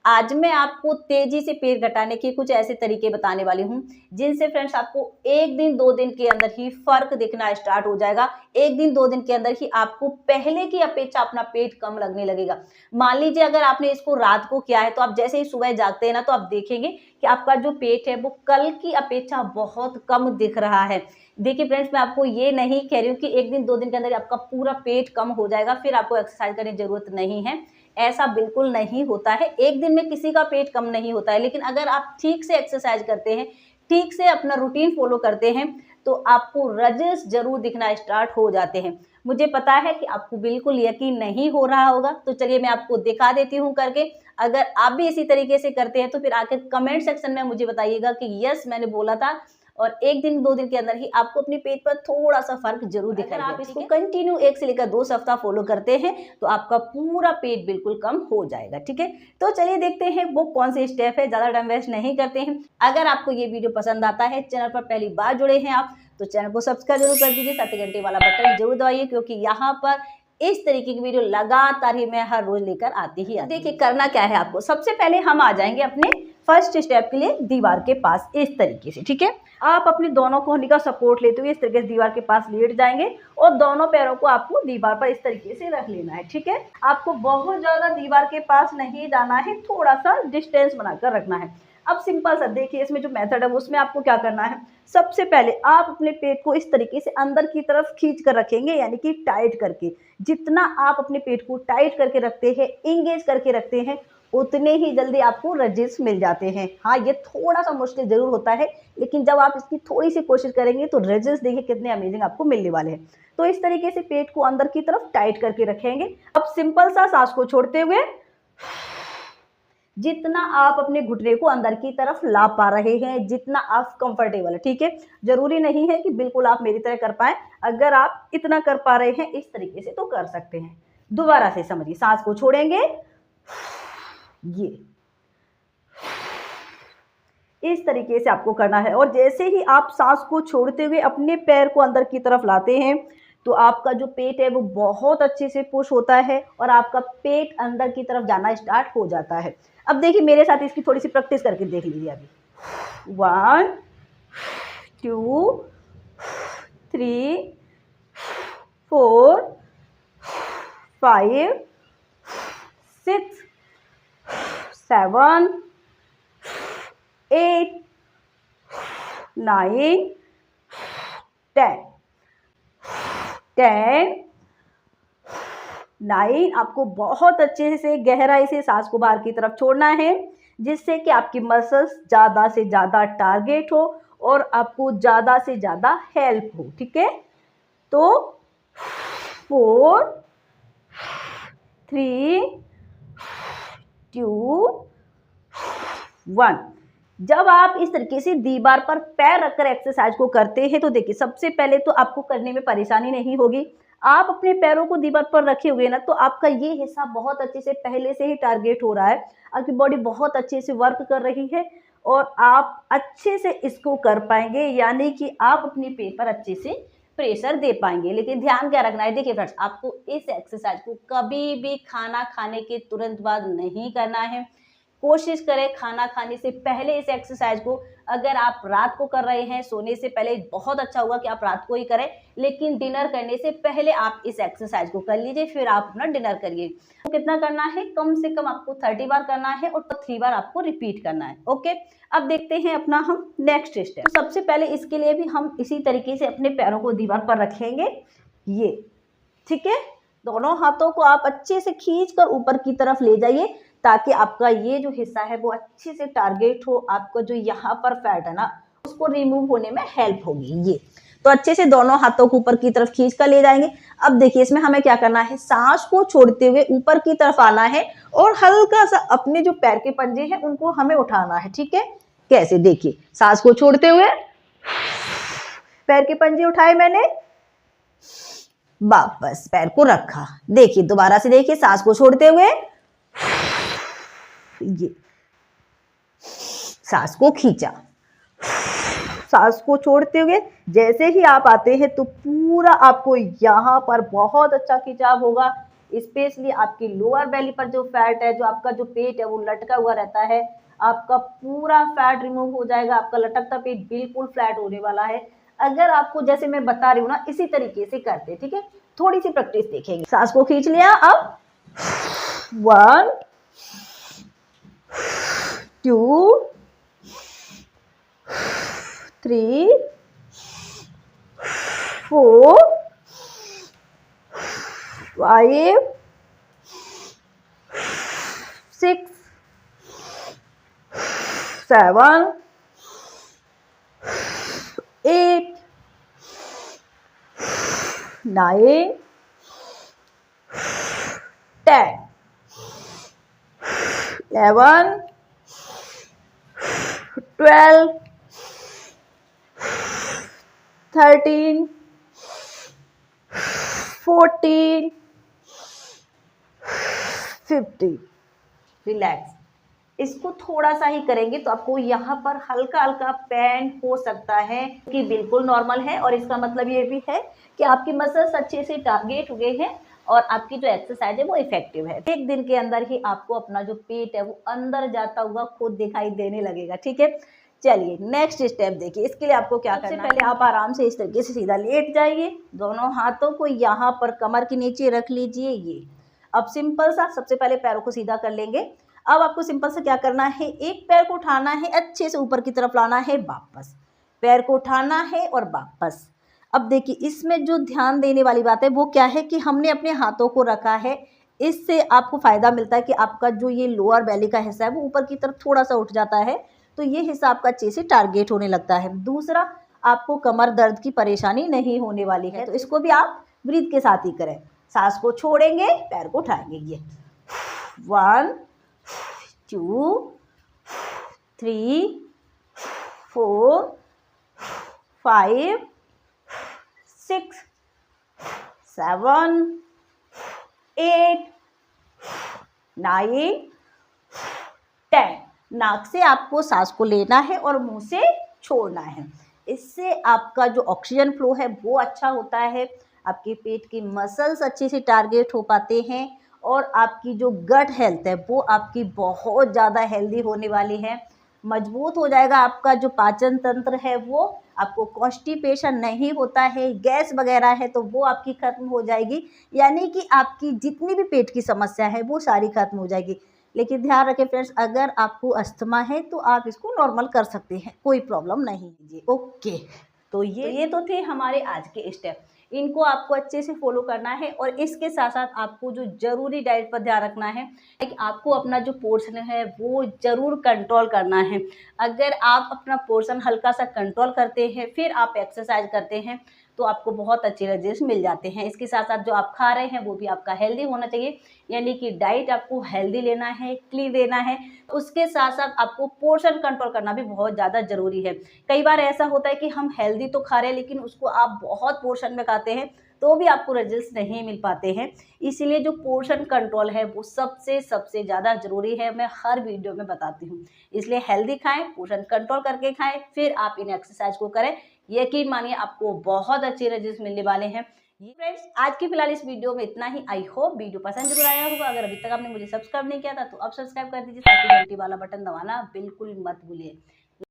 आज मैं आपको तेजी से पेट घटाने के कुछ ऐसे तरीके बताने वाली हूँ जिनसे फ्रेंड्स आपको 1 दिन 2 दिन के अंदर ही फर्क दिखना स्टार्ट हो जाएगा। 1 दिन 2 दिन के अंदर ही आपको पहले की अपेक्षा अपना पेट कम लगने लगेगा। मान लीजिए अगर आपने इसको रात को किया है तो आप जैसे ही सुबह जागते हैं ना तो आप देखेंगे कि आपका जो पेट है वो कल की अपेक्षा बहुत कम दिख रहा है। देखिए फ्रेंड्स, मैं आपको ये नहीं कह रही हूँ कि 1 दिन 2 दिन के अंदर आपका पूरा पेट कम हो जाएगा फिर आपको एक्सरसाइज करने की जरूरत नहीं है। ऐसा बिल्कुल नहीं होता है। एक दिन में किसी का पेट कम नहीं होता है, लेकिन अगर आप ठीक से एक्सरसाइज करते हैं, ठीक से अपना रूटीन फॉलो करते हैं तो आपको रिजल्ट्स जरूर दिखना स्टार्ट हो जाते हैं। मुझे पता है कि आपको बिल्कुल यकीन नहीं हो रहा होगा, तो चलिए मैं आपको दिखा देती हूँ करके। अगर आप भी इसी तरीके से करते हैं तो फिर आकर कमेंट सेक्शन में मुझे बताइएगा कि यस मैंने बोला था, और 1 दिन 2 दिन के अंदर ही आपको अपने पेट पर थोड़ा सा फर्क जरूर दिखेगा। आप इसको कंटिन्यू 1 से लेकर 2 सप्ताह फॉलो करते हैं तो आपका पूरा पेट बिल्कुल कम हो जाएगा। ठीक है, तो चलिए देखते हैं वो कौन से स्टेप है। ज्यादा टाइम वेस्ट नहीं करते हैं। अगर आपको ये वीडियो पसंद आता है, चैनल पर पहली बार जुड़े हैं आप, तो चैनल को सब्सक्राइब जरूर कर दीजिए, साथ ही घंटे वाला बटन जरूर दबाइए, क्योंकि यहाँ पर इस तरीके की वीडियो लगातार ही मैं हर रोज लेकर आती ही आती। देखिए करना क्या है आपको, सबसे पहले हम आ जाएंगे अपने फर्स्ट स्टेप के लिए दीवार के पास इस तरीके से। ठीक है, आप अपनी दोनों कोहनी का सपोर्ट लेते हुए इस तरीके से दीवार के पास लेट जाएंगे और दोनों पैरों को आपको दीवार पर इस तरीके से रख लेना है। ठीक है, आपको बहुत ज्यादा दीवार के पास नहीं जाना है, थोड़ा सा डिस्टेंस बनाकर रखना है। अब सिंपल सा देखिए, इसमें जो मेथड है उसमें आपको क्या करना है, सबसे पहले आप अपने पेट को इस तरीके से अंदर की तरफ खींच कर रखेंगे, यानी कि टाइट करके। जितना आप अपने पेट को टाइट करके रखते हैं, इंगेज करके रखते हैं, उतने ही जल्दी आपको रिजल्ट्स मिल जाते हैं। हाँ, ये थोड़ा सा मुश्किल जरूर होता है, लेकिन जब आप इसकी थोड़ी सी कोशिश करेंगे तो रिजल्ट्स देखिए कितने अमेजिंग आपको मिलने वाले हैं। तो इस तरीके से पेट को अंदर की तरफ टाइट करके रखेंगे। अब सिंपल सा सांस को छोड़ते हुए जितना आप अपने घुटने को अंदर की तरफ ला पा रहे हैं, जितना आप कंफर्टेबल है। ठीक है, जरूरी नहीं है कि बिल्कुल आप मेरी तरह कर पाए। अगर आप इतना कर पा रहे हैं इस तरीके से तो कर सकते हैं। दोबारा से समझिए, सांस को छोड़ेंगे, ये इस तरीके से आपको करना है। और जैसे ही आप सांस को छोड़ते हुए अपने पैर को अंदर की तरफ लाते हैं तो आपका जो पेट है वो बहुत अच्छे से पुश होता है और आपका पेट अंदर की तरफ जाना स्टार्ट हो जाता है। अब देखिए मेरे साथ इसकी थोड़ी सी प्रैक्टिस करके देख लीजिए। अभी 1 2 3 4 5 6 7 8 9 10 10 9। आपको बहुत अच्छे से गहराई से सांस को बाहर की तरफ छोड़ना है, जिससे कि आपकी मसल्स ज़्यादा से ज़्यादा टारगेट हो और आपको ज़्यादा से ज़्यादा हेल्प हो। ठीक है, तो 4 3 2 1। जब आप इस तरीके से दीवार पर पैर रखकर एक्सरसाइज को करते हैं तो देखिए सबसे पहले तो आपको करने में परेशानी नहीं होगी। आप अपने पैरों को दीवार पर रखे हुए ना तो आपका ये हिस्सा बहुत अच्छे से पहले से ही टारगेट हो रहा है, आपकी बॉडी बहुत अच्छे से वर्क कर रही है और आप अच्छे से इसको कर पाएंगे, यानी कि आप अपने पेट पर अच्छे से प्रेशर दे पाएंगे। लेकिन ध्यान क्या रखना है, देखिए फ्रेंड्स, आपको इस एक्सरसाइज को कभी भी खाना खाने के तुरंत बाद नहीं करना है। कोशिश करें खाना खाने से पहले इस एक्सरसाइज को, अगर आप रात को कर रहे हैं सोने से पहले, बहुत अच्छा होगा कि आप रात को ही करें, लेकिन डिनर करने से पहले आप इस एक्सरसाइज को कर लीजिए, फिर आप अपना डिनर करिए। तो कितना करना है, कम से कम आपको 30 बार करना है और 3 बार आपको रिपीट करना है। ओके, अब देखते हैं अपना हम नेक्स्ट स्टेप। तो सबसे पहले इसके लिए भी हम इसी तरीके से अपने पैरों को दीवार पर रखेंगे, ये। ठीक है, दोनों हाथों को आप अच्छे से खींच कर ऊपर की तरफ ले जाइए ताकि आपका ये जो हिस्सा है वो अच्छे से टारगेट हो। आपका जो यहाँ पर फैट है ना उसको रिमूव होने में हेल्प होगी। ये तो अच्छे से दोनों हाथों को ऊपर की तरफ खींच कर ले जाएंगे। अब देखिए इसमें हमें क्या करना है, सांस को छोड़ते हुए ऊपर की तरफ आना है और हल्का सा अपने जो पैर के पंजे हैं उनको हमें उठाना है। ठीक है, कैसे, देखिए सांस को छोड़ते हुए पैर के पंजे उठाए मैंने, वापस पैर को रखा। देखिए दोबारा से देखिए, सांस को छोड़ते हुए ये सांस को खींचा, सांस को छोड़ते हुए जैसे ही आप आते हैं तो पूरा आपको यहाँ पर बहुत अच्छा खिंचाव होगा, स्पेशली आपकी लोअर बेली पर जो फैट है, जो आपका जो पेट है वो लटका हुआ रहता है, आपका पूरा फैट रिमूव हो जाएगा, आपका लटकता पेट बिल्कुल फ्लैट होने वाला है। अगर आपको जैसे मैं बता रही हूँ ना इसी तरीके से करते, ठीक है। थोड़ी सी प्रैक्टिस देखेंगे। सांस को खींच लिया, अब 1 2 3 4 5 6 7 8 9 10 11 12 13 14 15। रिलैक्स। इसको थोड़ा सा ही करेंगे तो आपको यहाँ पर हल्का हल्का पेन हो सकता है कि बिल्कुल नॉर्मल है, और इसका मतलब ये भी है कि आपकी मसल्स अच्छे से टारगेट हुए हैं और आपकी जो एक्सरसाइज है वो इफेक्टिव है। एक दिन के अंदर ही आपको अपना जो पेट है वो अंदर जाता हुआ खुद दिखाई देने लगेगा, ठीक है। चलिए नेक्स्ट स्टेप देखिए। इसके लिए आपको क्या करना है, पहले आप आराम से इस तरीके से सीधा लेट जाइए, दोनों हाथों को यहाँ पर कमर के नीचे रख लीजिए। ये अब सिंपल सा सबसे पहले पैरों को सीधा कर लेंगे। अब आपको सिंपल से क्या करना है, एक पैर को उठाना है, अच्छे से ऊपर की तरफ लाना है, वापस पैर को उठाना है और वापस। अब देखिए इसमें जो ध्यान देने वाली बात है वो क्या है कि हमने अपने हाथों को रखा है, इससे आपको फायदा मिलता है कि आपका जो ये लोअर बेली का हिस्सा है वो ऊपर की तरफ थोड़ा सा उठ जाता है, तो ये हिस्सा आपका अच्छे से टारगेट होने लगता है। दूसरा, आपको कमर दर्द की परेशानी नहीं होने वाली है, तो इसको भी आप ब्रीथ के साथ ही करें। सांस को छोड़ेंगे, पैर को उठाएंगे। ये 1 2 3 4 5 6 7 8 9 10। नाक से आपको सांस को लेना है और मुंह से छोड़ना है। इससे आपका जो ऑक्सीजन फ्लो है वो अच्छा होता है, आपके पेट की मसल्स अच्छे से टारगेट हो पाते हैं, और आपकी जो गट हेल्थ है वो आपकी बहुत ज़्यादा हेल्दी होने वाली है, मजबूत हो जाएगा। आपका जो पाचन तंत्र है वो, आपको कॉन्स्टिपेशन नहीं होता है, गैस वगैरह है तो वो आपकी खत्म हो जाएगी, यानी कि आपकी जितनी भी पेट की समस्या है वो सारी खत्म हो जाएगी। लेकिन ध्यान रखें फ्रेंड्स, अगर आपको अस्थमा है तो आप इसको नॉर्मल कर सकते हैं, कोई प्रॉब्लम नहीं है जी। ओके, तो ये तो थे हमारे आज के स्टेप, इनको आपको अच्छे से फॉलो करना है। और इसके साथ साथ आपको जो जरूरी डाइट पर ध्यान रखना है कि आपको अपना जो पोर्शन है वो जरूर कंट्रोल करना है। अगर आप अपना पोर्शन हल्का सा कंट्रोल करते हैं फिर आप एक्सरसाइज करते हैं तो आपको बहुत अच्छे रिजल्ट मिल जाते हैं। इसके साथ साथ जो आप खा रहे हैं वो भी आपका हेल्दी होना चाहिए, यानी कि डाइट आपको हेल्दी लेना है, क्लीन लेना है। उसके साथ साथ आपको पोर्शन कंट्रोल करना भी बहुत ज़्यादा ज़रूरी है। कई बार ऐसा होता है कि हम हेल्दी तो खा रहे हैं लेकिन उसको आप बहुत पोर्शन में खाते हैं तो भी आपको रिजल्ट्स नहीं मिल पाते हैं। इसीलिए जो पोर्शन कंट्रोल है वो सबसे ज़्यादा ज़रूरी है, मैं हर वीडियो में बताती हूँ। इसलिए हेल्दी खाएं, पोर्शन कंट्रोल करके खाएं, फिर आप इन एक्सरसाइज को करें। यकीन मानिए आपको बहुत अच्छे रिजल्ट्स मिलने वाले हैं। ये फ्रेंड्स आज की फिलहाल इस वीडियो में इतना ही। आई होप वीडियो पसंद जरूर आया होगा। अगर अभी तक आपने मुझे सब्सक्राइब नहीं किया था तो अब सब्सक्राइब कर दीजिए, साथ ही घंटी वाला बटन दबाना बिल्कुल मत भूलिए।